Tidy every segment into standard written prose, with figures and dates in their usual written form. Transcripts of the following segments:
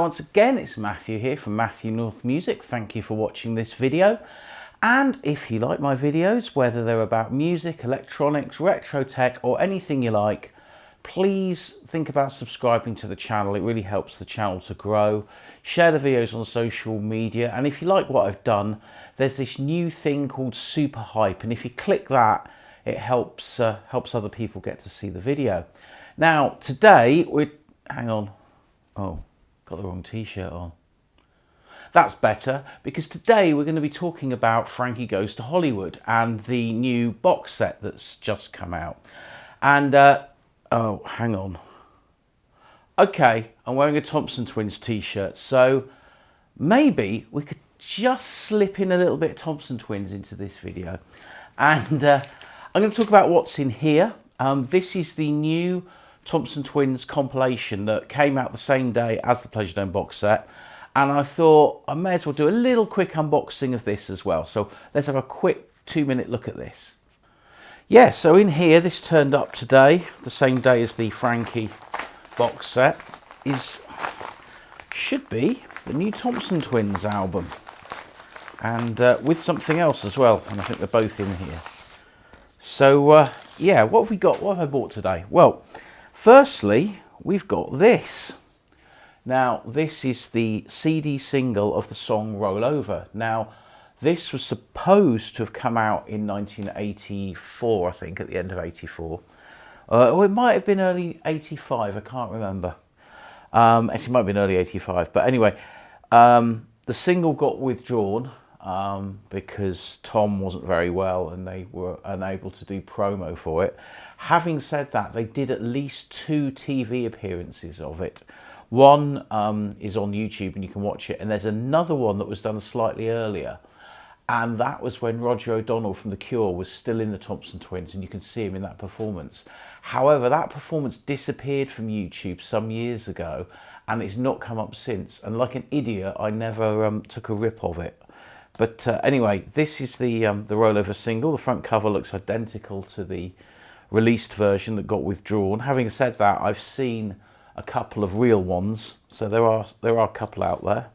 once again, it's Matthew here from Matthewnorthmusic. Thank you for watching this video. And if you like my videos, whether they're about music, electronics, retro tech, or anything you like, please think about subscribing to the channel. It really helps the channel to grow. Share the videos on social media. And if you like what I've done, there's this new thing called Super Hype. And if you click that, it helps other people get to see the video. Now, today, hang on. Oh, got the wrong t-shirt on. That's better, because today we're going to be talking about Frankie Goes to Hollywood and the new box set that's just come out. And, oh, hang on. Okay, I'm wearing a Thompson Twins t-shirt, so maybe we could just slip in a little bit of Thompson Twins into this video. And I'm going to talk about what's in here. This is the new Thompson Twins compilation that came out the same day as the Pleasuredome box set, and I thought I may as well do a little quick unboxing of this as well. So let's have a quick 2-minute look at this. Yeah, so in here, this turned up today, the same day as the Frankie box set, should be the new Thompson Twins album, and with something else as well, and I think they're both in here. So yeah, what have we got? What have I bought today? Well, firstly, we've got this. Now, this is the CD single of the song Roll Over. Now, this was supposed to have come out in 1984, I think, at the end of 84. Or it might have been early 85, I can't remember. Actually, it might have been early 85. But anyway, the single got withdrawn because Tom wasn't very well and they were unable to do promo for it. Having said that, they did at least 2 TV appearances of it. One is on YouTube and you can watch it, and there's another one that was done slightly earlier, and that was when Roger O'Donnell from The Cure was still in the Thompson Twins, and you can see him in that performance. However, that performance disappeared from YouTube some years ago, and it's not come up since, and like an idiot, I never took a rip of it. But anyway, this is the rollover single. The front cover looks identical to the released version that got withdrawn. Having said that, I've seen a couple of real ones, so there are a couple out there.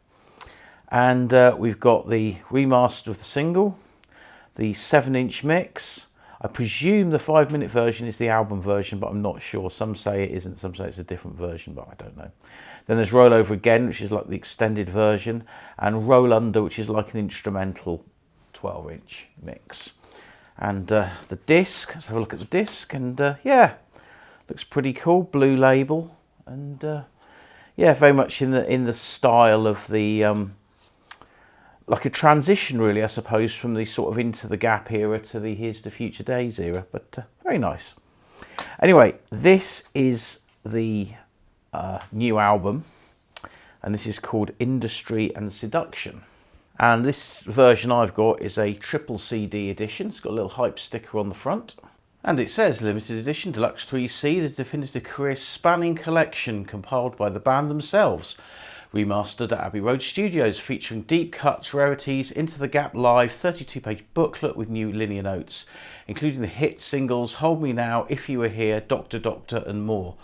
And we've got the remaster of the single, the 7-inch mix. I presume the 5-minute version is the album version, but I'm not sure. Some say it isn't, some say it's a different version, but I don't know. Then there's Roll Over Again, which is like the extended version, and Roll Under, which is like an instrumental 12-inch mix. And the disc, let's have a look at the disc, and yeah, looks pretty cool, blue label, and yeah, very much in the style of the like a transition, really, I suppose, from the sort of Into the Gap era to the Here's to Future Days era, but very nice. Anyway, this is the new album, and this is called Industry and Seduction. And this version I've got is a triple CD edition. It's got a little hype sticker on the front. And it says limited edition deluxe 3C, the definitive career spanning collection compiled by the band themselves. Remastered at Abbey Road Studios, featuring deep cuts, rarities, Into the Gap Live, 32-page booklet with new linear notes, including the hit singles Hold Me Now, If You Were Here, Doctor Doctor, and more.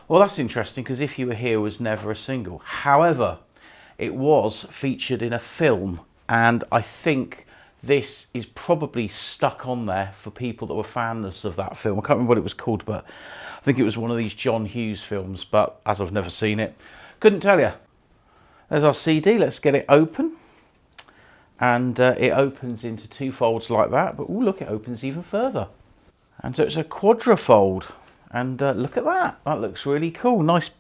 Well, that's interesting, because If You Were Here was never a single. However, it was featured in a film, and I think this is probably stuck on there for people that were fans of that film. I can't remember what it was called, but I think it was one of these John Hughes films, but as I've never seen it, couldn't tell you. There's our CD. Let's get it open. And it opens into 2 folds like that, but ooh, look, it opens even further. And so it's a quadrifold. And look at that. That looks really cool. Nice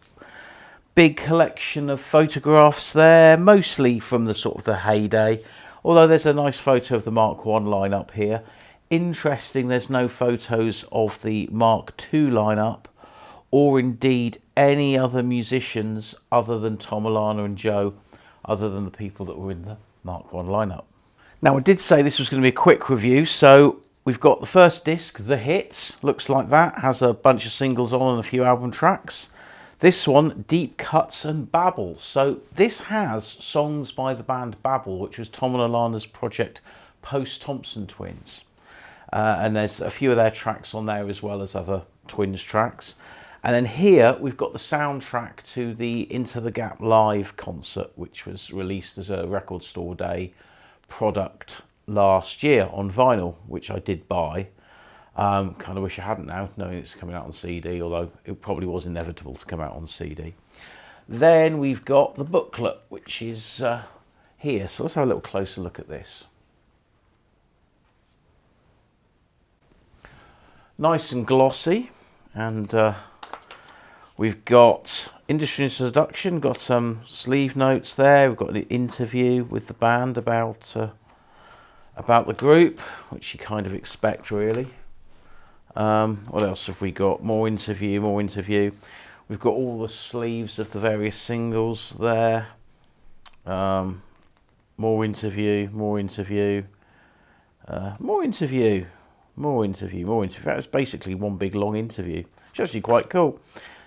big collection of photographs there, mostly from the sort of the heyday. Although there's a nice photo of the Mark I lineup here. Interesting, there's no photos of the Mark II lineup, or indeed any other musicians other than Tom, Alana and Joe, other than the people that were in the Mark I lineup. Now, I did say this was going to be a quick review, so we've got the first disc, The Hits, looks like that, has a bunch of singles on and a few album tracks. This one, Deep Cuts and Babble. So this has songs by the band Babble, which was Tom and Alana's project post-Thompson Twins. And there's a few of their tracks on there as well as other Twins tracks. And then here we've got the soundtrack to the Into the Gap live concert, which was released as a Record Store Day product last year on vinyl, which I did buy. Kind of wish I hadn't now, knowing it's coming out on CD, although it probably was inevitable to come out on CD. Then we've got the booklet, which is here. So let's have a little closer look at this. Nice and glossy, and we've got Industry and Seduction, got some sleeve notes there. We've got an interview with the band about the group, which you kind of expect, really. What else have we got? More interview. We've got all the sleeves of the various singles there. More interview. That's basically one big long interview. It's actually quite cool.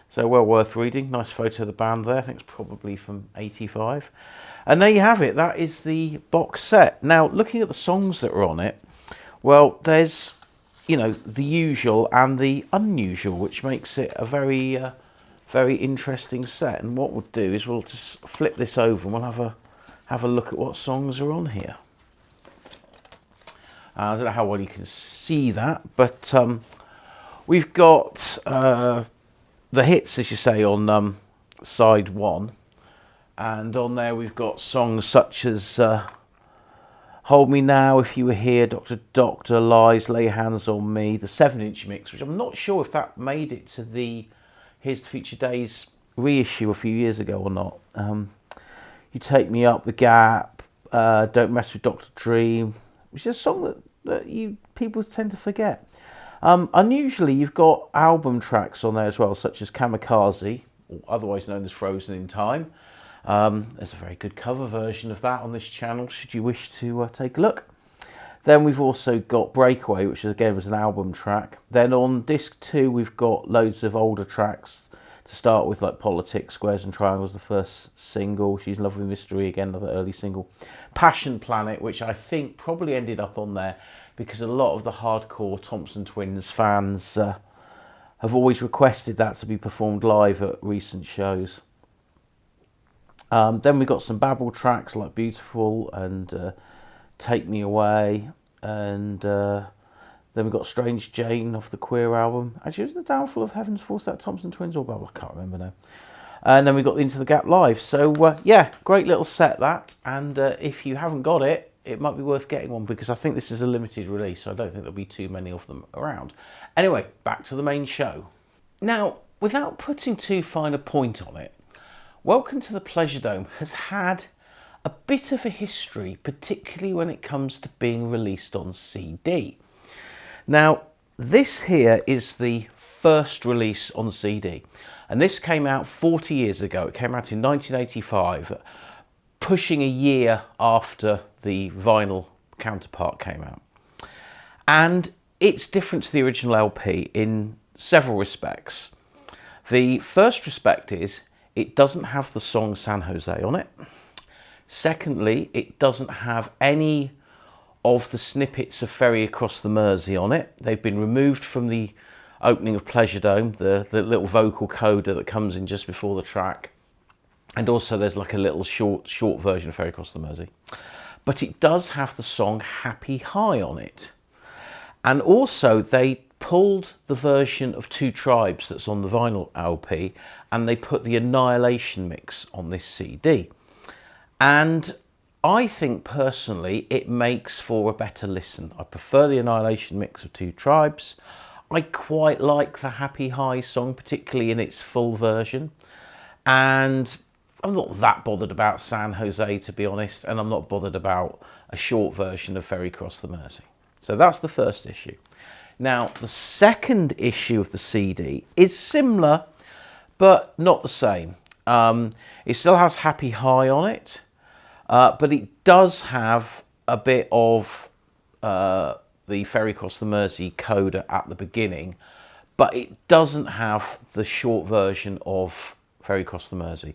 So well worth reading. Nice photo of the band there. I think it's probably from '85. And there you have it. That is the box set. Now, looking at the songs that are on it, well, there's, you know, the usual and the unusual, which makes it a very, very interesting set. And what we'll do is we'll just flip this over and we'll have a look at what songs are on here. I don't know how well you can see that, but we've got the hits, as you say, on side 1. And on there we've got songs such as Hold Me Now, If You Were Here, Dr. Doctor, Lies, Lay Your Hands on Me, the 7-inch mix, which I'm not sure if that made it to the Here's the Future Days reissue a few years ago or not. You Take Me Up, The Gap, Don't Mess With Dr. Dream, which is a song that people tend to forget. Unusually, you've got album tracks on there as well, such as Kamikaze, or otherwise known as Frozen in Time. There's a very good cover version of that on this channel, should you wish to take a look. Then we've also got Breakaway, which again was an album track. Then on disc 2, we've got loads of older tracks to start with, like Politics, Squares and Triangles, the first single. She's in Love with Mystery, again, another early single. Passion Planet, which I think probably ended up on there because a lot of the hardcore Thompson Twins fans have always requested that to be performed live at recent shows. Then we got some Babel tracks like Beautiful and Take Me Away, and then we got Strange Jane off the Queer album. Actually, was the Downfall of Heaven's Force that Thompson Twins or Babel? I can't remember now. And then we got Into the Gap live. So yeah, great little set that. And if you haven't got it, it might be worth getting one because I think this is a limited release. So I don't think there'll be too many of them around. Anyway, back to the main show. Now, without putting too fine a point on it, Welcome to the Pleasuredome has had a bit of a history, particularly when it comes to being released on CD. Now, this here is the first release on CD, and this came out 40 years ago. It came out in 1985, pushing a year after the vinyl counterpart came out. And it's different to the original LP in several respects. The first respect is it doesn't have the song San Jose on it. Secondly, it doesn't have any of the snippets of Ferry Across the Mersey on it. They've been removed from the opening of Pleasuredome, the little vocal coda that comes in just before the track. And also there's like a little short version of Ferry Across the Mersey. But it does have the song Happy High on it. And also they pulled the version of Two Tribes that's on the vinyl LP and they put the Annihilation mix on this CD. And I think personally it makes for a better listen. I prefer the Annihilation mix of Two Tribes. I quite like the Happy High song, particularly in its full version. And I'm not that bothered about San Jose, to be honest, and I'm not bothered about a short version of Ferry Across the Mersey. So that's the first issue. Now, the second issue of the CD is similar, but not the same. It still has Happy High on it, but it does have a bit of the Ferry Across the Mersey coda at the beginning, but it doesn't have the short version of Ferry Across the Mersey.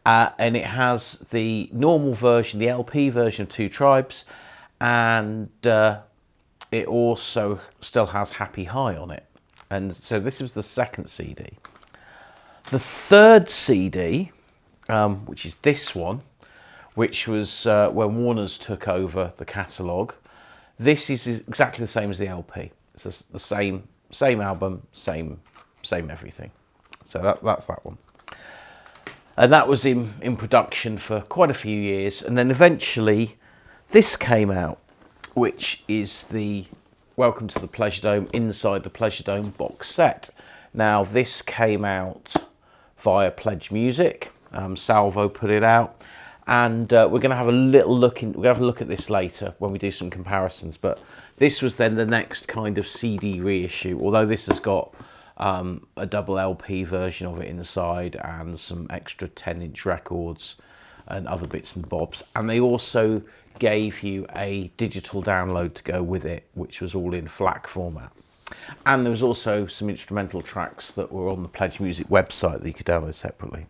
And it has the normal version, the LP version of Two Tribes, and it also still has Happy High on it. And so this was the second CD. The third CD, which is this one, which was when Warner's took over the catalogue, this is exactly the same as the LP. It's the same album, same everything. So that's that one. And that was in production for quite a few years. And then eventually this came out, which is the Welcome to the Pleasuredome, Inside the Pleasuredome box set. Now this came out via Pledge Music. Salvo put it out. And we're going to have a little look we're going to have a look at this later when we do some comparisons. But this was then the next kind of CD reissue, although this has got a double LP version of it inside and some extra 10-inch records and other bits and bobs. And they also gave you a digital download to go with it, which was all in FLAC format. And there was also some instrumental tracks that were on the Pledge Music website that you could download separately.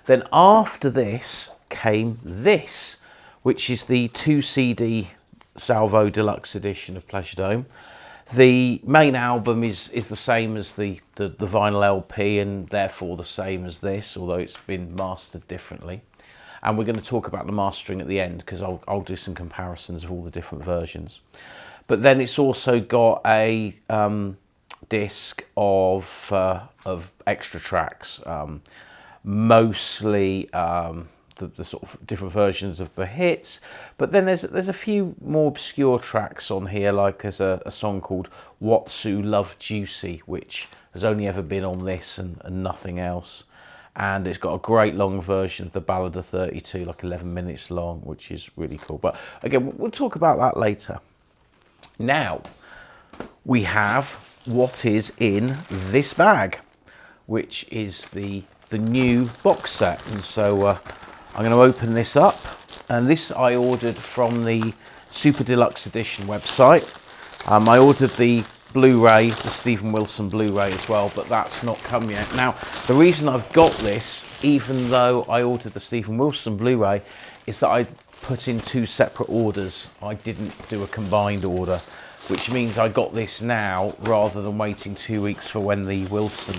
Then after this came this, which is the 2 CD Salvo Deluxe edition of Pleasuredome. The main album is the same as the vinyl LP and therefore the same as this, although it's been mastered differently. And we're going to talk about the mastering at the end because I'll do some comparisons of all the different versions. But then it's also got a disc of extra tracks, mostly the sort of different versions of the hits, but then there's a few more obscure tracks on here, like there's a song called Watsu Love Juicy, which has only ever been on this and nothing else, and it's got a great long version of the Ballad of 32, like 11 minutes long, which is really cool. But again, we'll talk about that later. Now we have what is in this bag, which is the new box set. And so I'm going to open this up, and this I ordered from the Super Deluxe Edition website. I ordered the Blu-ray, the Steven Wilson Blu-ray as well, but that's not come yet. Now, the reason I've got this, even though I ordered the Steven Wilson Blu-ray, is that I put in 2 separate orders. I didn't do a combined order, which means I got this now rather than waiting 2 weeks for when the Wilson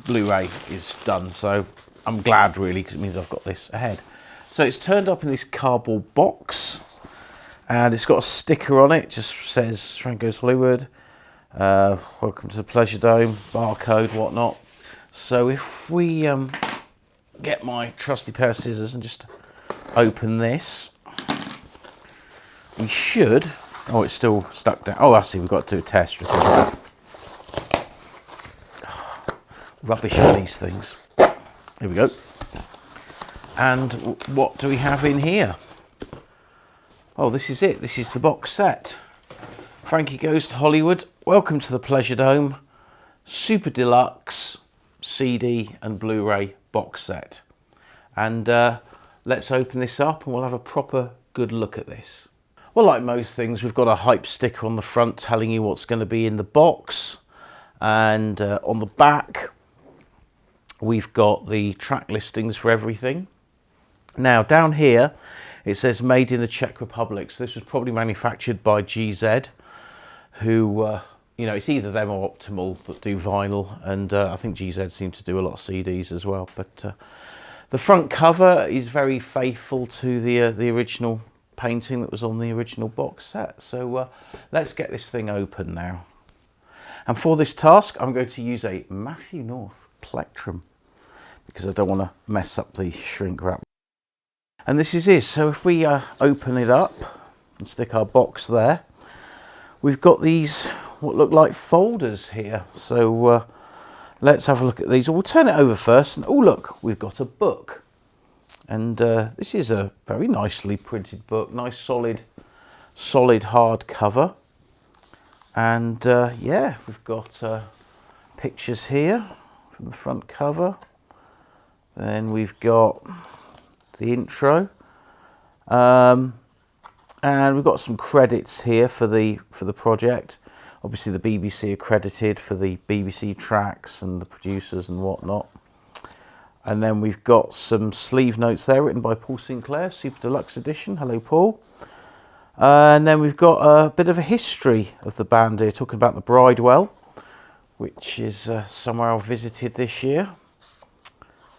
Blu-ray is done. So I'm glad really, because it means I've got this ahead. So it's turned up in this cardboard box, and it's got a sticker on it. It just says Franco's Hollywood, welcome to the Pleasuredome, barcode, whatnot. So if we get my trusty pair of scissors and just open this, we should. Oh, it's still stuck down. Oh, I see, we've got to do a test. Rubbish on these things. Here we go. And what do we have in here? Oh, this is it. This is the box set. Frankie Goes to Hollywood, Welcome to the Pleasuredome, Super Deluxe CD and Blu-ray box set. And let's open this up and we'll have a proper good look at this. Well, like most things, we've got a hype sticker on the front telling you what's going to be in the box. And on the back, we've got the track listings for everything. Now, down here, it says made in the Czech Republic. So this was probably manufactured by GZ, who, you know, it's either them or Optimal that do vinyl. And I think GZ seem to do a lot of CDs as well. But the front cover is very faithful to the original painting that was on the original box set. So let's get this thing open now. And for this task, I'm going to use a Matthew North plectrum because I don't want to mess up the shrink wrap. And this is it. So if we open it up and stick our box there, we've got these what look like folders here. So let's have a look at these. We'll turn it over first. And oh, look, we've got a book. And this is a very nicely printed book. Nice solid hard cover. And yeah, we've got pictures here from the front cover. Then we've got the intro, and we've got some credits here for the project. Obviously, the BBC accredited for the BBC tracks and the producers and whatnot. And then we've got some sleeve notes there written by Paul Sinclair, Super Deluxe Edition. Hello, Paul. And then we've got a bit of a history of the band here, talking about the Bridewell, which is somewhere I've visited this year.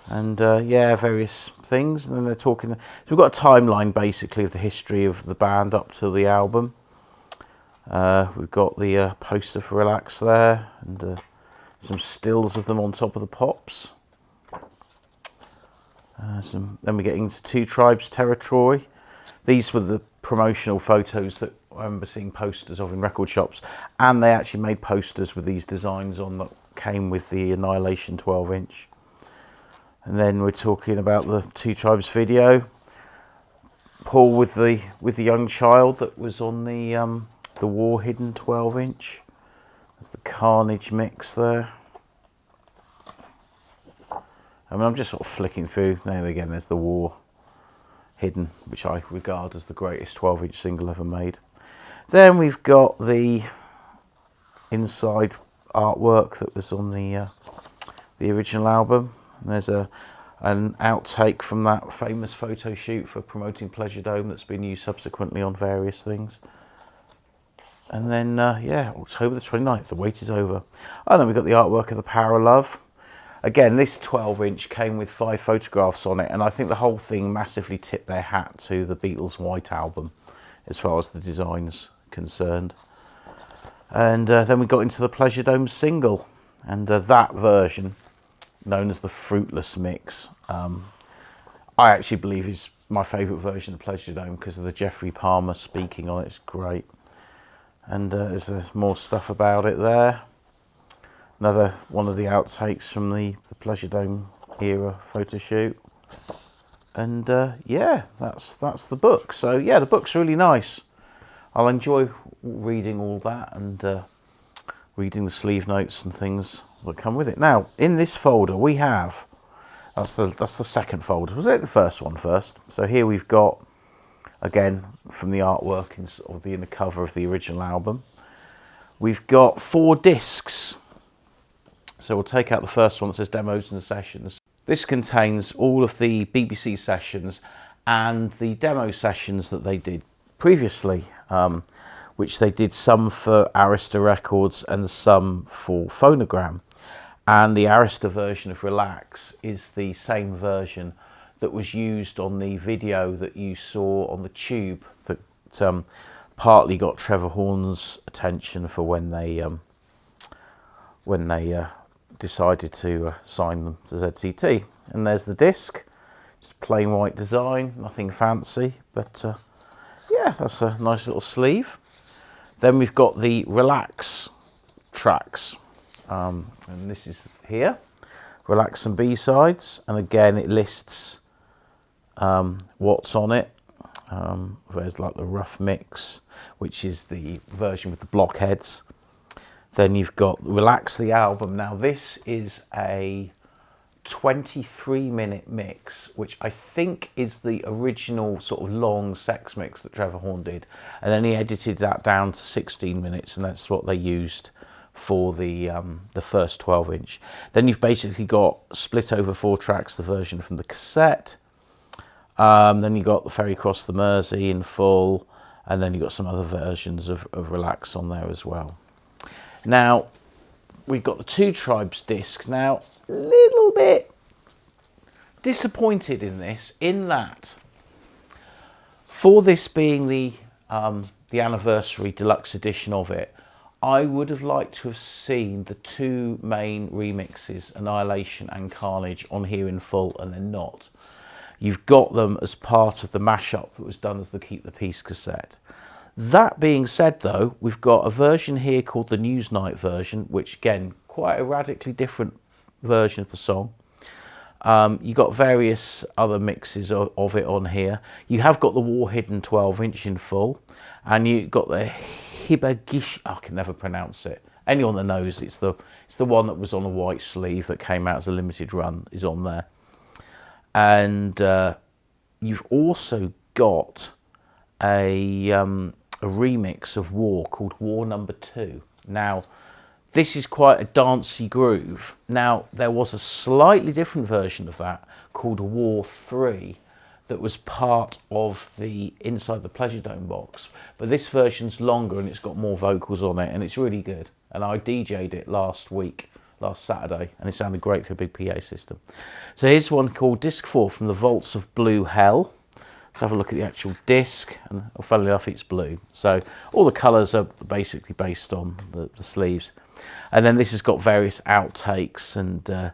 And yeah, various things. And then they're talking. So we've got a timeline basically of the history of the band up to the album. We've got the poster for Relax there, and some stills of them on top of the pops. Then we get into Two Tribes territory. These were the promotional photos that I remember seeing posters of in record shops, and they actually made posters with these designs on that came with the Annihilation 12-inch. And then we're talking about the Two Tribes video. Paul with the young child that was on the War Hidden 12-inch. There's the Carnage mix there. I mean, I'm just sort of flicking through. There again, there's the War Hidden, which I regard as the greatest 12-inch single ever made. Then we've got the inside artwork that was on the original album. And there's an outtake from that famous photo shoot for promoting Pleasuredome that's been used subsequently on various things. And then, yeah, October the 29th, the wait is over. And then we've got the artwork of The Power of Love. Again, this 12-inch came with 5 photographs on it, and I think the whole thing massively tipped their hat to the Beatles' White Album, as far as the design's concerned. And then we got into the Pleasuredome single, and that version, known as the Fruitless Mix, I actually believe is my favourite version of Pleasuredome because of the Jeffrey Palmer speaking on it. It's great. And there's more stuff about it there. Another one of the outtakes from the Pleasuredome era photo shoot. And yeah, that's the book. So yeah, the book's really nice. I'll enjoy reading all that and reading the sleeve notes and things that come with it. Now, in this folder we have, that's the second folder. Was it the first one first? So here we've got, again, from the artwork in the cover of the original album, we've got 4 discs. So we'll take out the first one that says Demos and Sessions. This contains all of the BBC sessions and the demo sessions that they did previously, which they did some for Arista Records and some for Phonogram. And the Arista version of Relax is the same version that was used on the video that you saw on the Tube that partly got Trevor Horn's attention for when they decided to sign them to ZCT. And there's the disc, just plain white design, nothing fancy, but yeah, that's a nice little sleeve. Then we've got the Relax tracks, and this is here, Relax and B-sides, and again it lists what's on it. There's like the rough mix, which is the version with the blockheads. Then you've got Relax the album. Now this is a 23-minute mix, which I think is the original sort of long sex mix that Trevor Horn did. And then he edited that down to 16 minutes, and that's what they used for the first 12-inch. Then you've basically got split over 4 tracks, the version from the cassette. Then you got the Ferry Across the Mersey in full, and then you got some other versions of Relax on there as well. Now, we've got the Two Tribes disc. Now, a little bit disappointed in this, in that for this being the anniversary deluxe edition of it, I would have liked to have seen the 2 main remixes, Annihilation and Carnage, on here in full, and they're not. You've got them as part of the mashup that was done as the Keep the Peace cassette. That being said, though, we've got a version here called the Newsnight version, which, again, quite a radically different version of the song. You got various other mixes of it on here. You have got the War Hidden 12-inch in full, and you got the Hibagish. I can never pronounce it. Anyone that knows, it's the one that was on a white sleeve that came out as a limited run is on there. And you've also got a remix of War called War Number 2. Now, this is quite a dancey groove. Now, there was a slightly different version of that called War 3 that was part of the Inside the Pleasuredome box. But this version's longer and it's got more vocals on it, and it's really good. and I DJ'd it last Saturday, and it sounded great through a big PA system. So here's one called Disc 4 from the Vaults of Blue Hell. Let's have a look at the actual disc, and funnily enough, it's blue. So all the colours are basically based on the sleeves. And then this has got various outtakes and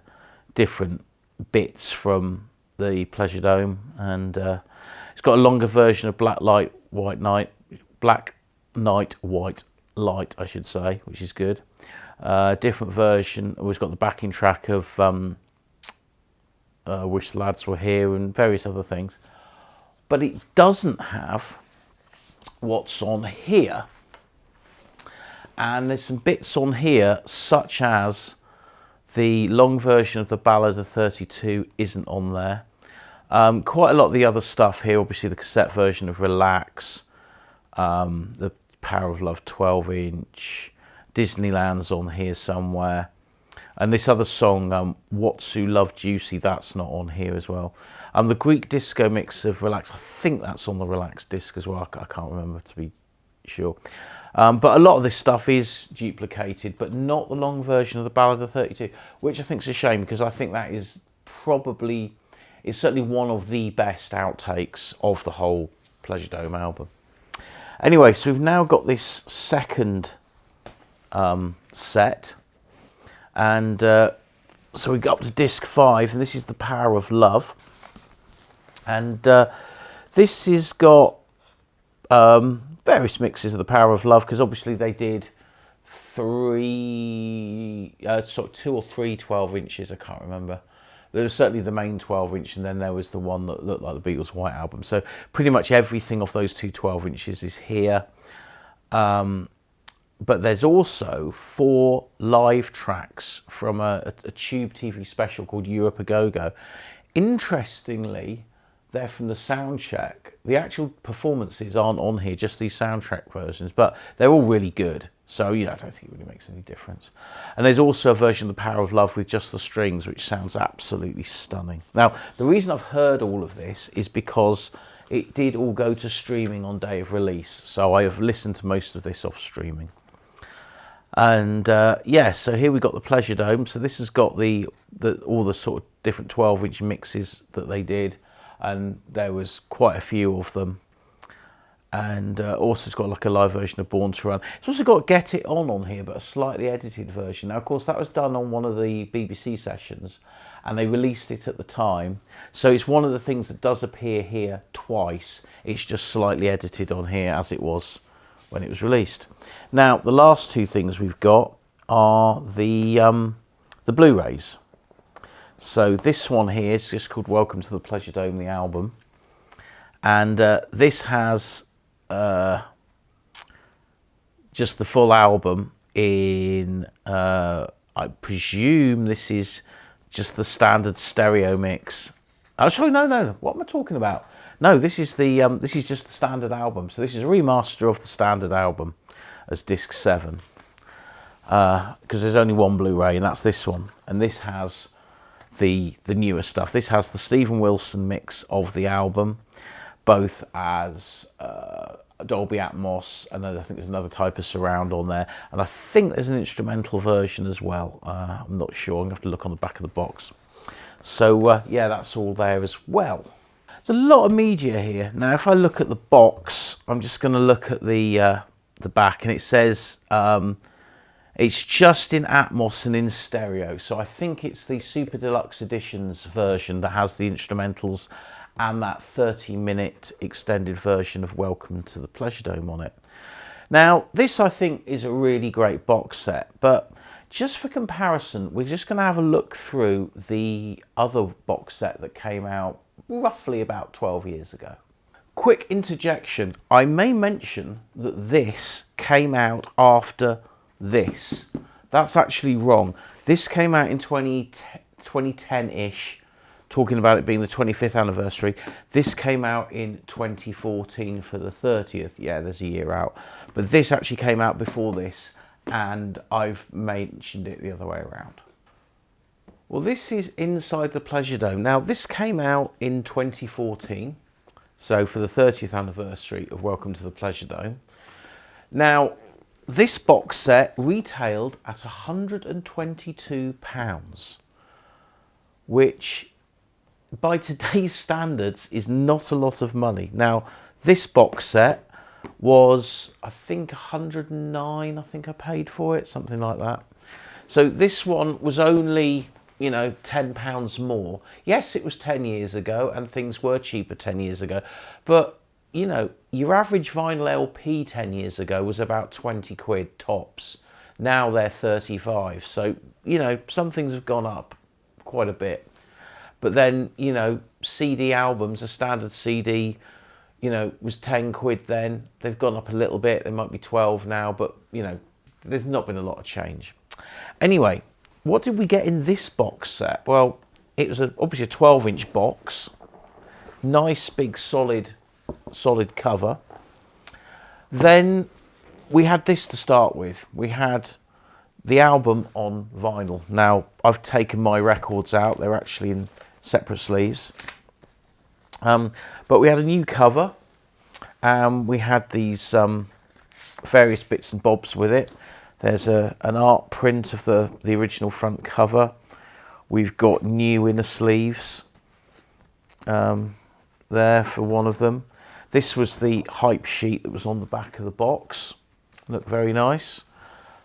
different bits from the Pleasuredome, and it's got a longer version of Black Night, White Light, I should say, which is good. Different version. We've got the backing track of Wish the Lads Were Here and various other things. But it doesn't have what's on here. And there's some bits on here, such as the long version of the Ballad of 32 isn't on there. Quite a lot of the other stuff here, obviously the cassette version of Relax, the Power of Love 12-inch, Disneyland's on here somewhere. And this other song, Watsu Love Juicy, that's not on here as well. The Greek disco mix of Relax, I think that's on the Relax disc as well. I can't remember to be sure. But a lot of this stuff is duplicated, but not the long version of the Ballad of 32, which I think is a shame, because I think that is probably, it's certainly one of the best outtakes of the whole Pleasuredome album. Anyway, so we've now got this second set, and so we got up to disc 5, and this is The Power of Love, and this has got various mixes of The Power of Love, because obviously they did sort of 2 or 3 12-inches, I can't remember. There was certainly the main 12-inch, and then there was the one that looked like the Beatles' White Album. So pretty much everything off those 2 12-inches is here. But there's also 4 live tracks from a Tube TV special called Europe A Go-Go. Interestingly, they're from the soundcheck. The actual performances aren't on here, just these soundtrack versions, but they're all really good. So, you know, I don't think it really makes any difference. And there's also a version of The Power of Love with just the strings, which sounds absolutely stunning. Now, the reason I've heard all of this is because it did all go to streaming on day of release. So I have listened to most of this off streaming. And yeah, so here we've got the Pleasuredome. So this has got all the sort of different 12-inch mixes that they did. And there was quite a few of them. And also it's got like a live version of Born to Run. It's also got Get It On here, but a slightly edited version. Now, of course, that was done on one of the BBC sessions, and they released it at the time. So it's one of the things that does appear here twice. It's just slightly edited on here as it was when it was released. Now, the last 2 things we've got are the Blu-rays. So this one here is just called Welcome to the Pleasuredome, the album. And this has just the full album in, I presume this is just the standard stereo mix. Oh, sorry, no, what am I talking about? No, this is just the standard album. So this is a remaster of the standard album as disc 7. Because there's only one Blu-ray, and that's this one. And this has the newer stuff. This has the Stephen Wilson mix of the album, both as Dolby Atmos, and then I think there's another type of surround on there, and I think there's an instrumental version as well. I'm not sure, I'm going to have to look on the back of the box. So yeah, that's all there as well. There's a lot of media here. Now if I look at the box, I'm just going to look at the back, and it says it's just in Atmos and in stereo, so I think it's the Super Deluxe Editions version that has the instrumentals and that 30-minute extended version of Welcome to the Pleasuredome on it. Now, this I think is a really great box set, but just for comparison, we're just going to have a look through the other box set that came out roughly about 12 years ago. Quick interjection, I may mention that this came out after this. That's actually wrong. This came out in 2010-ish, talking about it being the 25th anniversary. This came out in 2014 for the 30th. Yeah, there's a year out. But this actually came out before this, and I've mentioned it the other way around. Well, this is inside the Pleasuredome. Now, this came out in 2014, so for the 30th anniversary of Welcome to the Pleasuredome. Now, this box set retailed at £122, which by today's standards is not a lot of money. Now, this box set was, I think, 109, I think I paid for it, something like that. So this one was only, you know, £10 more. Yes, it was 10 years ago and things were cheaper 10 years ago, but you know, your average vinyl LP 10 years ago was about 20 quid tops. Now they're 35. So, you know, some things have gone up quite a bit. But then, you know, CD albums, a standard CD, you know, was 10 quid then. They've gone up a little bit. They might be 12 now, but, you know, there's not been a lot of change. Anyway, what did we get in this box set? Well, it was obviously a 12-inch box. Nice, big, solid cover. Then we had this to start with. We had the album on vinyl. Now, I've taken my records out. They're actually in separate sleeves. But we had a new cover. We had these various bits and bobs with it. There's an art print of the original front cover. We've got new inner sleeves there for one of them. This was the hype sheet that was on the back of the box. Looked very nice.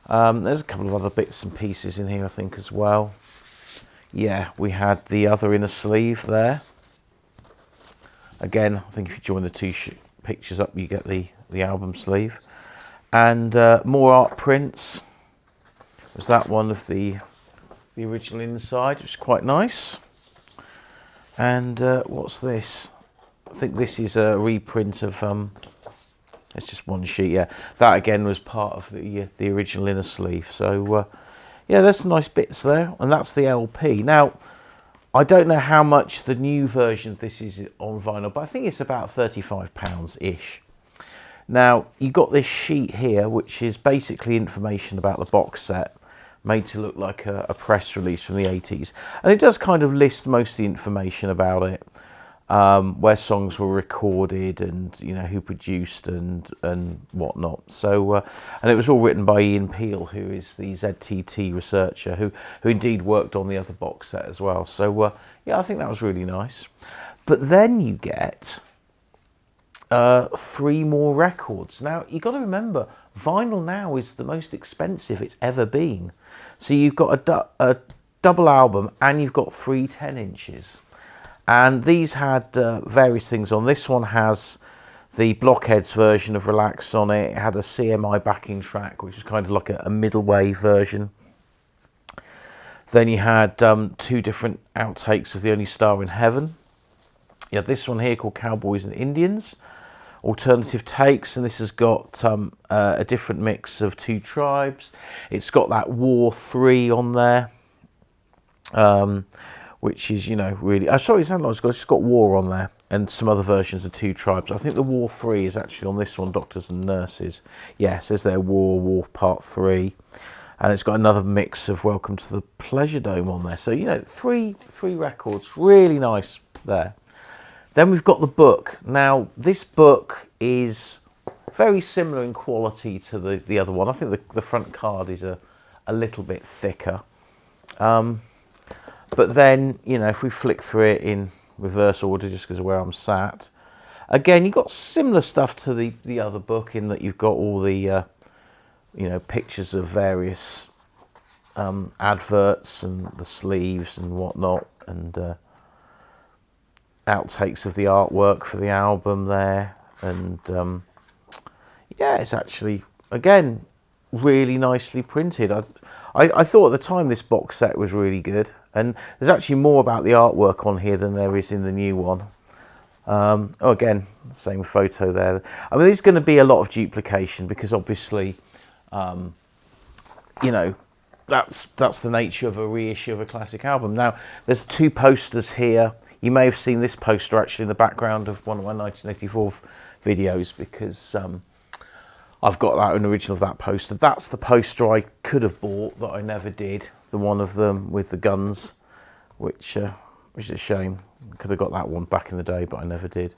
There's a couple of other bits and pieces in here, I think, as well. Yeah, we had the other inner sleeve there. Again, I think if you join the two pictures up, you get the album sleeve. And more art prints. Was that one of the original inside, which is quite nice. And what's this? I think this is a reprint of, it's just one sheet, yeah. That again was part of the original inner sleeve. So, yeah, there's some nice bits there. And that's the LP. Now, I don't know how much the new version of this is on vinyl, but I think it's about £35-ish. Now, you got this sheet here, which is basically information about the box set, made to look like a press release from the 80s. And it does kind of list most of the information about it. Where songs were recorded and, you know, who produced and whatnot. So, and it was all written by Ian Peel, who is the ZTT researcher, who indeed worked on the other box set as well. So, yeah, I think that was really nice. But then you get 3 more records. Now, you've got to remember, vinyl now is the most expensive it's ever been. So you've got a double album and you've got 3 10-inches. And these had various things on. This one has the Blockheads version of Relax on it. It had a CMI backing track, which is kind of like a middle way version. Then you had 2 different outtakes of The Only Star in Heaven. You had this one here called Cowboys and Indians, alternative takes, and this has got a different mix of 2 tribes. It's got that War 3 on there. Which is, you know, really... sorry, it's just got War on there and some other versions of 2 tribes. I think the War 3 is actually on this one, Doctors and Nurses. Yeah, it says there War Part 3. And it's got another mix of Welcome to the Pleasuredome on there. So, you know, three records. Really nice there. Then we've got the book. Now, this book is very similar in quality to the other one. I think the front card is a little bit thicker. But then, you know, if we flick through it in reverse order, just because of where I'm sat, again, you've got similar stuff to the other book in that you've got all the, you know, pictures of various adverts and the sleeves and whatnot, and outtakes of the artwork for the album there. And, yeah, it's actually, again, really nicely printed. I thought at the time this box set was really good, and there's actually more about the artwork on here than there is in the new one. Oh, again, same photo there. I mean, there's going to be a lot of duplication because obviously, you know, that's the nature of a reissue of a classic album. Now, there's 2 posters here. You may have seen this poster actually in the background of one of my 1984 videos because I've got that an original of that poster. That's the poster I could have bought that I never did. The one of them with the guns, which is a shame. Could have got that one back in the day, but I never did.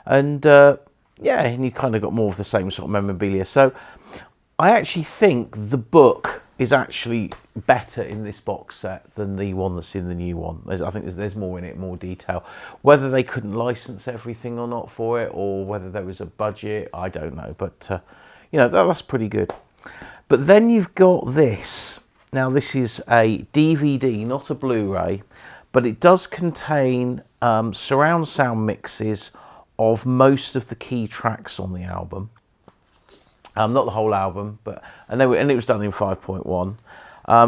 And yeah, and you kind of got more of the same sort of memorabilia. So I actually think the book is actually better in this box set than the one that's in the new one. I think there's more in it, more detail. Whether they couldn't license everything or not for it, or whether there was a budget, I don't know. But, you know, that's pretty good. But then you've got this. Now, this is a DVD, not a Blu-ray, but it does contain surround sound mixes of most of the key tracks on the album. Not the whole album, but and it was done in 5.1.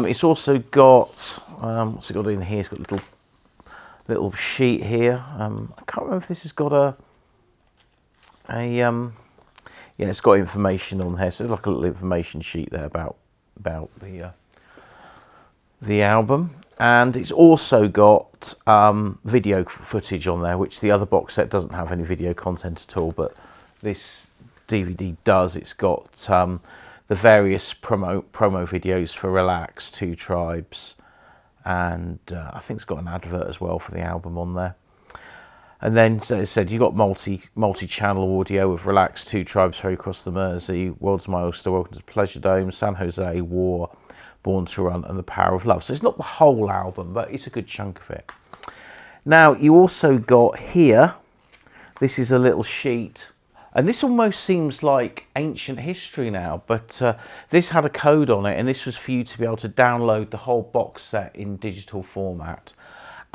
It's also got what's it got in here? It's got a little sheet here. I can't remember if this has got yeah, it's got information on here. So it's like a little information sheet there about the album, and it's also got video footage on there, which the other box set doesn't have any video content at all, but this DVD does. It's got the various promo videos for Relax, Two Tribes, and I think it's got an advert as well for the album on there. And then, as I said, you've got multi-channel audio with Relax, Two Tribes, Ferry Across the Mersey, World's My Oyster, Welcome to Pleasuredome, San Jose, War, Born to Run, and The Power of Love. So it's not the whole album, but it's a good chunk of it. Now, you also got here, this is a little sheet. And this almost seems like ancient history now, but this had a code on it, and this was for you to be able to download the whole box set in digital format.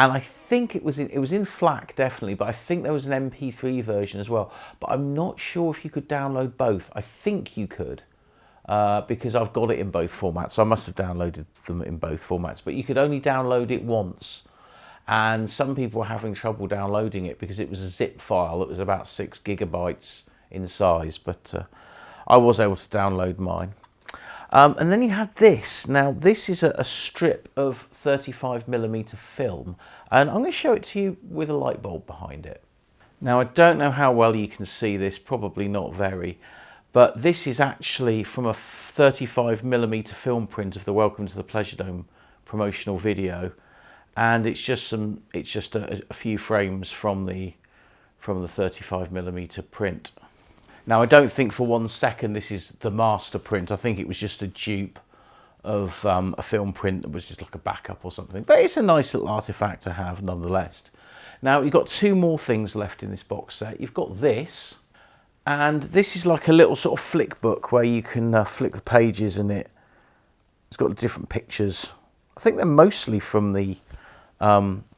And I think it was in FLAC definitely, but I think there was an MP3 version as well. But I'm not sure if you could download both. I think you could, because I've got it in both formats. So I must have downloaded them in both formats, but you could only download it once. And some people were having trouble downloading it because it was a zip file that was about 6 gigabytes in size, but I was able to download mine. And then you had this. Now, this is a strip of 35mm film, and I'm going to show it to you with a light bulb behind it. Now, I don't know how well you can see this, probably not very, but this is actually from a 35mm film print of the Welcome to the Pleasuredome promotional video, and it's just a few frames from the 35mm print. Now, I don't think for 1 second this is the master print. I think it was just a dupe of a film print that was just like a backup or something. But it's a nice little artifact to have nonetheless. Now, you've got two more things left in this box set. You've got this, and this is like a little sort of flick book where you can flick the pages, and it's got different pictures. I think they're mostly from the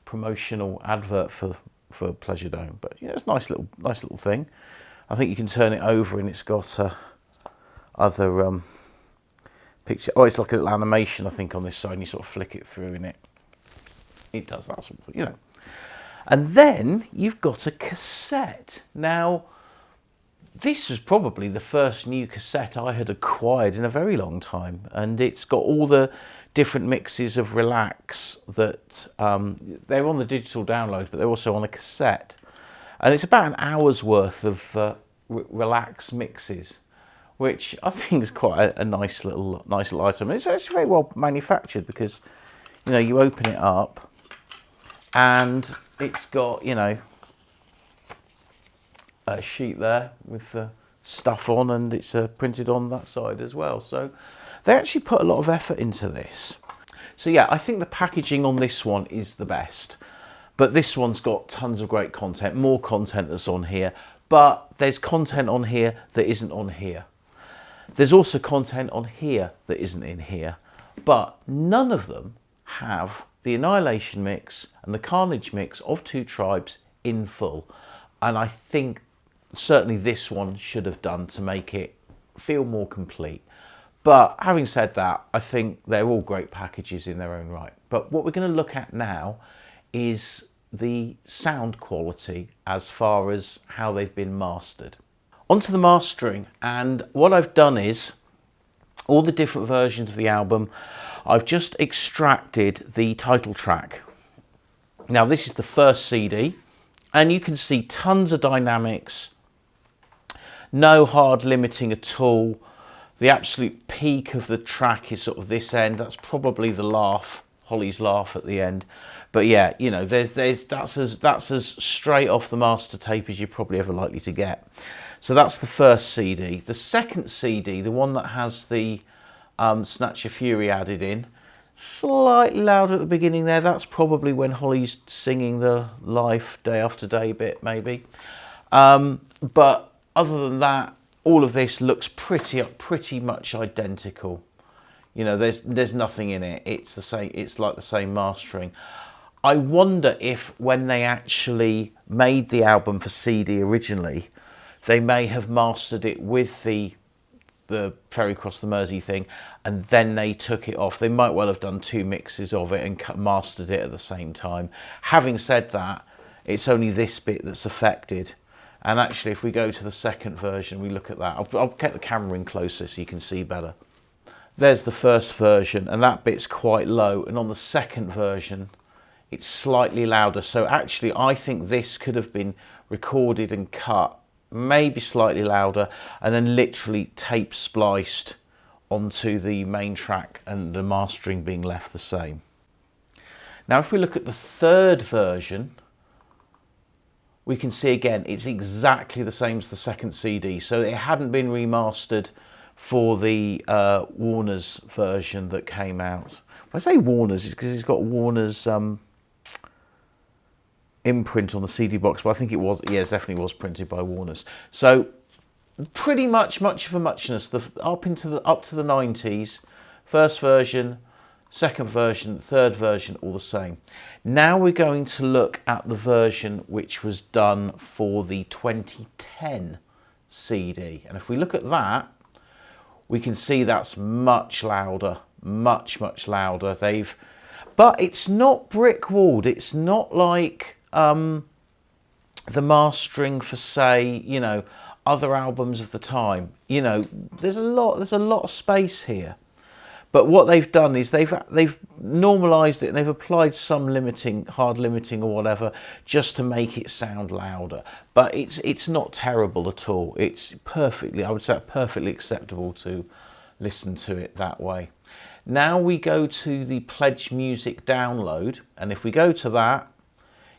promotional advert for Pleasuredome, but yeah, it's a nice little thing. I think you can turn it over, and it's got other picture. Oh, it's like a little animation, I think, on this side, and you sort of flick it through, and it does that sort of thing, you know. And then you've got a cassette. Now, this was probably the first new cassette I had acquired in a very long time, and it's got all the different mixes of Relax that they're on the digital download, but they're also on a cassette. And it's about an hour's worth of Relax mixes, which I think is quite a nice little item. It's actually very well manufactured because, you know, you open it up and it's got, you know, a sheet there with stuff on, and it's printed on that side as well. So they actually put a lot of effort into this. So yeah, I think the packaging on this one is the best. But this one's got tons of great content, more content that's on here. But there's content on here that isn't on here. There's also content on here that isn't in here. But none of them have the Annihilation mix and the Carnage mix of Two Tribes in full. And I think certainly this one should have done to make it feel more complete. But having said that, I think they're all great packages in their own right. But what we're going to look at now is the sound quality as far as how they've been mastered. Onto the mastering, and what I've done is all the different versions of the album, I've just extracted the title track. Now, this is the first CD, and you can see tons of dynamics, no hard limiting at all. The absolute peak of the track is sort of this end. That's probably the laugh, Holly's laugh at the end. But yeah, you know, that's as straight off the master tape as you're probably ever likely to get. So that's the first CD. The second CD, the one that has the Snatch Your Fury added in, slightly louder at the beginning there. That's probably when Holly's singing the live Day After Day bit, maybe. But other than that, all of this looks pretty much identical. You know, there's nothing in it. It's the same. It's like the same mastering. I wonder if when they actually made the album for CD originally, they may have mastered it with the Ferry Across the Mersey thing, and then they took it off. They might well have done 2 mixes of it and mastered it at the same time. Having said that, it's only this bit that's affected. And actually, if we go to the second version, we look at that. I'll get the camera in closer so you can see better. There's the first version, and that bit's quite low. And on the second version, it's slightly louder. So actually, I think this could have been recorded and cut, maybe slightly louder, and then literally tape spliced onto the main track, and the mastering being left the same. Now, if we look at the third version, we can see again, it's exactly the same as the second CD. So it hadn't been remastered for the Warner's version that came out. When I say Warner's, it's because it's got Warner's imprint on the CD box, but I think it was, yeah, it definitely was printed by Warner's. So pretty much of a muchness. Up to the 90s, first version, second version, third version, all the same. Now we're going to look at the version which was done for the 2010 CD, and if we look at that, we can see that's much louder, much louder. But it's not brick walled. It's not like the mastering for, say, you know, other albums of the time. You know, there's a lot of space here. But what they've done is they've normalised it, and they've applied some limiting, hard limiting or whatever, just to make it sound louder. But it's not terrible at all. It's perfectly, I would say, perfectly acceptable to listen to it that way. Now we go to the Pledge Music download, and if we go to that,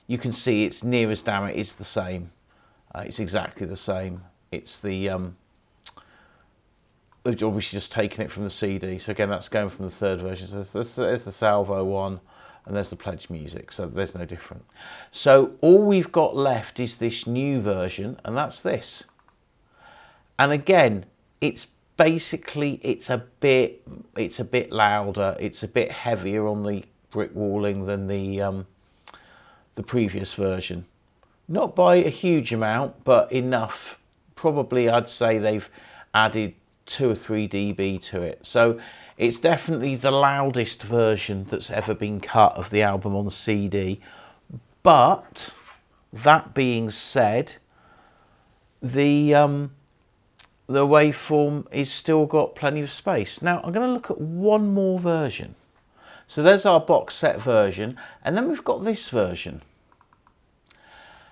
you can see it's near as damn it is the same. It's exactly the same. It's the obviously just taking it from the CD. So again, that's going from the third version. So there's the Salvo one, and there's the Pledge Music. So there's no different. So all we've got left is this new version, and that's this. And again, it's basically, it's a bit louder. It's a bit heavier on the brick walling than the previous version. Not by a huge amount, but enough. Probably I'd say they've added 2 or 3 dB to it. So it's definitely the loudest version that's ever been cut of the album on the CD. But that being said, the waveform is still got plenty of space. Now I'm going to look at one more version. So there's our box set version, and then we've got this version.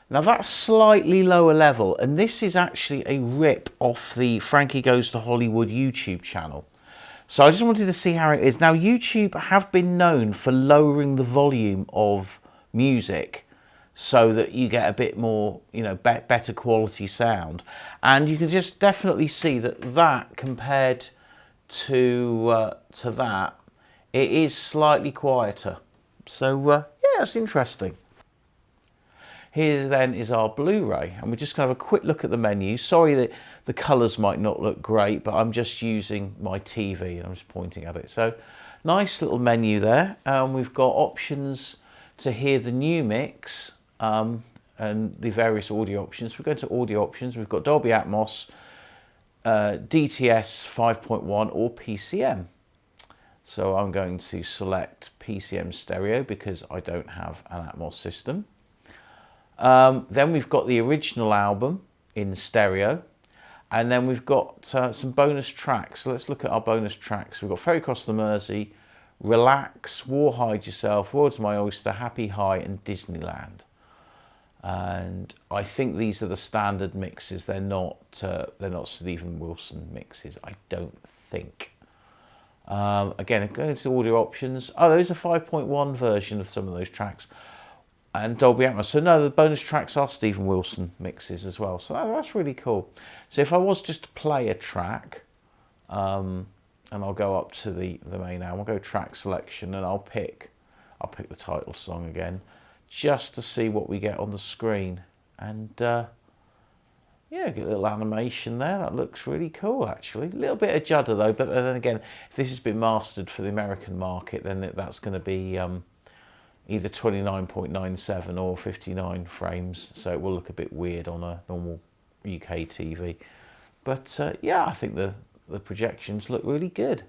Now that's slightly lower level, and this is actually a rip off the Frankie Goes to Hollywood YouTube channel. So I just wanted to see how it is. Now YouTube have been known for lowering the volume of music so that you get a bit more, you know, better quality sound. And you can just definitely see that compared to that, it is slightly quieter. So yeah, it's interesting. Here then is our Blu-ray, and we're just going to have a quick look at the menu. Sorry that the colours might not look great, but I'm just using my TV and I'm just pointing at it. So nice little menu there. We've got options to hear the new mix and the various audio options. We go to audio options. We've got Dolby Atmos, DTS 5.1 or PCM. So I'm going to select PCM stereo because I don't have an Atmos system. Then we've got the original album in stereo, and then we've got some bonus tracks. So let's look at our bonus tracks. We've got Ferry Across the Mersey, Relax, War Hide Yourself, World's My Oyster, Happy High, and Disneyland. And I think these are the standard mixes. They're not Stephen Wilson mixes, I don't think. Again, going to audio options. Oh, there is a 5.1 version of some of those tracks. and Dolby Atmos. So no, the bonus tracks are Steven Wilson mixes as well. So that's really cool. So if I was just to play a track, and I'll go up to the main album, I'll go track selection, and I'll pick the title song again, just to see what we get on the screen. And yeah, get a little animation there. That looks really cool, actually. A little bit of judder though, but then again, if this has been mastered for the American market, then that's going to be either 29.97 or 59 frames, so it will look a bit weird on a normal UK TV. But yeah, I think the projections look really good.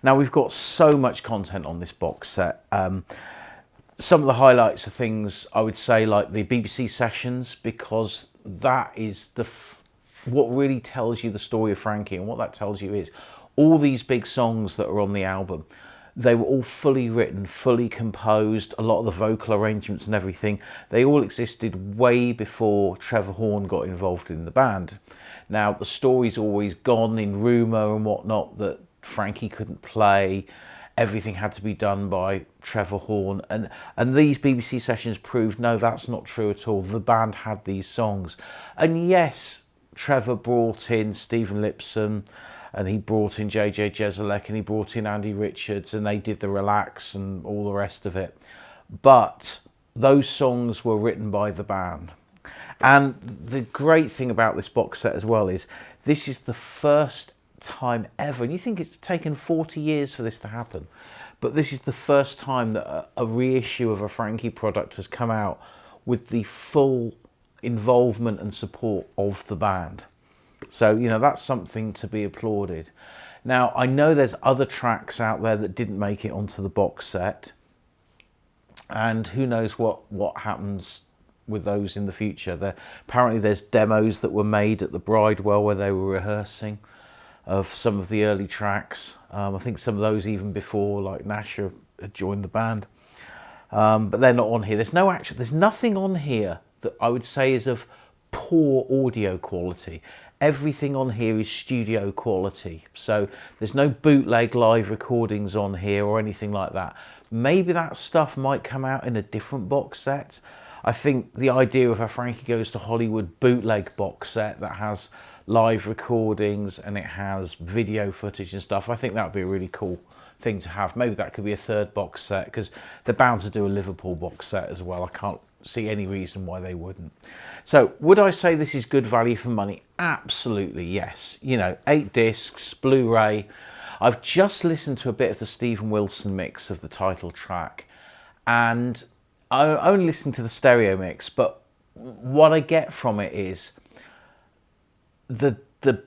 Now, we've got so much content on this box set. Some of the highlights are things I would say like the BBC sessions, because that is what really tells you the story of Frankie. And what that tells you is all these big songs that are on the album, they were all fully written, fully composed. A lot of the vocal arrangements and everything, they all existed way before Trevor Horn got involved in the band. Now, the story's always gone in rumour and whatnot that Frankie couldn't play. Everything had to be done by Trevor Horn. And these BBC sessions proved, no, that's not true at all. The band had these songs. And yes, Trevor brought in Stephen Lipson, and he brought in JJ Jeselek, and he brought in Andy Richards, and they did the Relax and all the rest of it. But those songs were written by the band. And the great thing about this box set as well is this is the first time ever, and you think it's taken 40 years for this to happen, but this is the first time that a reissue of a Frankie product has come out with the full involvement and support of the band. So, you know, that's something to be applauded. Now, I know there's other tracks out there that didn't make it onto the box set, and who knows what happens with those in the future. Apparently there's demos that were made at the Bridewell where they were rehearsing of some of the early tracks. I think some of those even before like Nasher had joined the band, but they're not on here. There's nothing on here that I would say is of poor audio quality. Everything on here is studio quality, so there's no bootleg live recordings on here or anything like that. Maybe that stuff might come out in a different box set. I think the idea of a Frankie Goes to Hollywood bootleg box set that has live recordings and it has video footage and stuff, I think that would be a really cool thing to have. Maybe that could be a third box set, because they're bound to do a Liverpool box set as well. I can't see any reason why they wouldn't. So would I say this is good value for money? Absolutely, yes. You know, 8 discs, Blu-ray. I've just listened to a bit of the Steven Wilson mix of the title track, and I only listened to the stereo mix, but what I get from it is the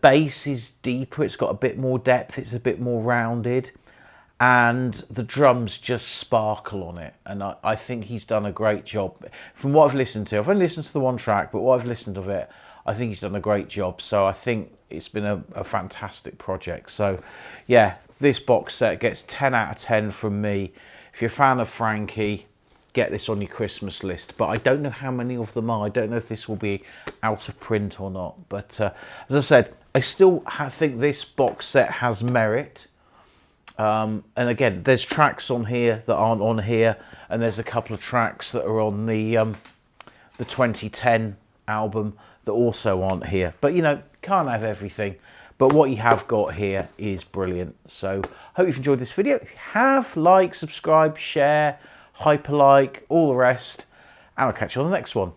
bass is deeper, it's got a bit more depth, it's a bit more rounded, and the drums just sparkle on it. And I think he's done a great job. From what I've listened to, I've only listened to the one track, but what I've listened of it, I think he's done a great job. So I think it's been a fantastic project. So yeah, this box set gets 10 out of 10 from me. If you're a fan of Frankie, get this on your Christmas list. But I don't know how many of them are. I don't know if this will be out of print or not. But as I said, I still think this box set has merit. And again, there's tracks on here that aren't on here, and there's a couple of tracks that are on the 2010 album that also aren't here. But you know, can't have everything. But what you have got here is brilliant. So hope you've enjoyed this video. If you have, like, subscribe, share, hyper like, all the rest, and I'll catch you on the next one.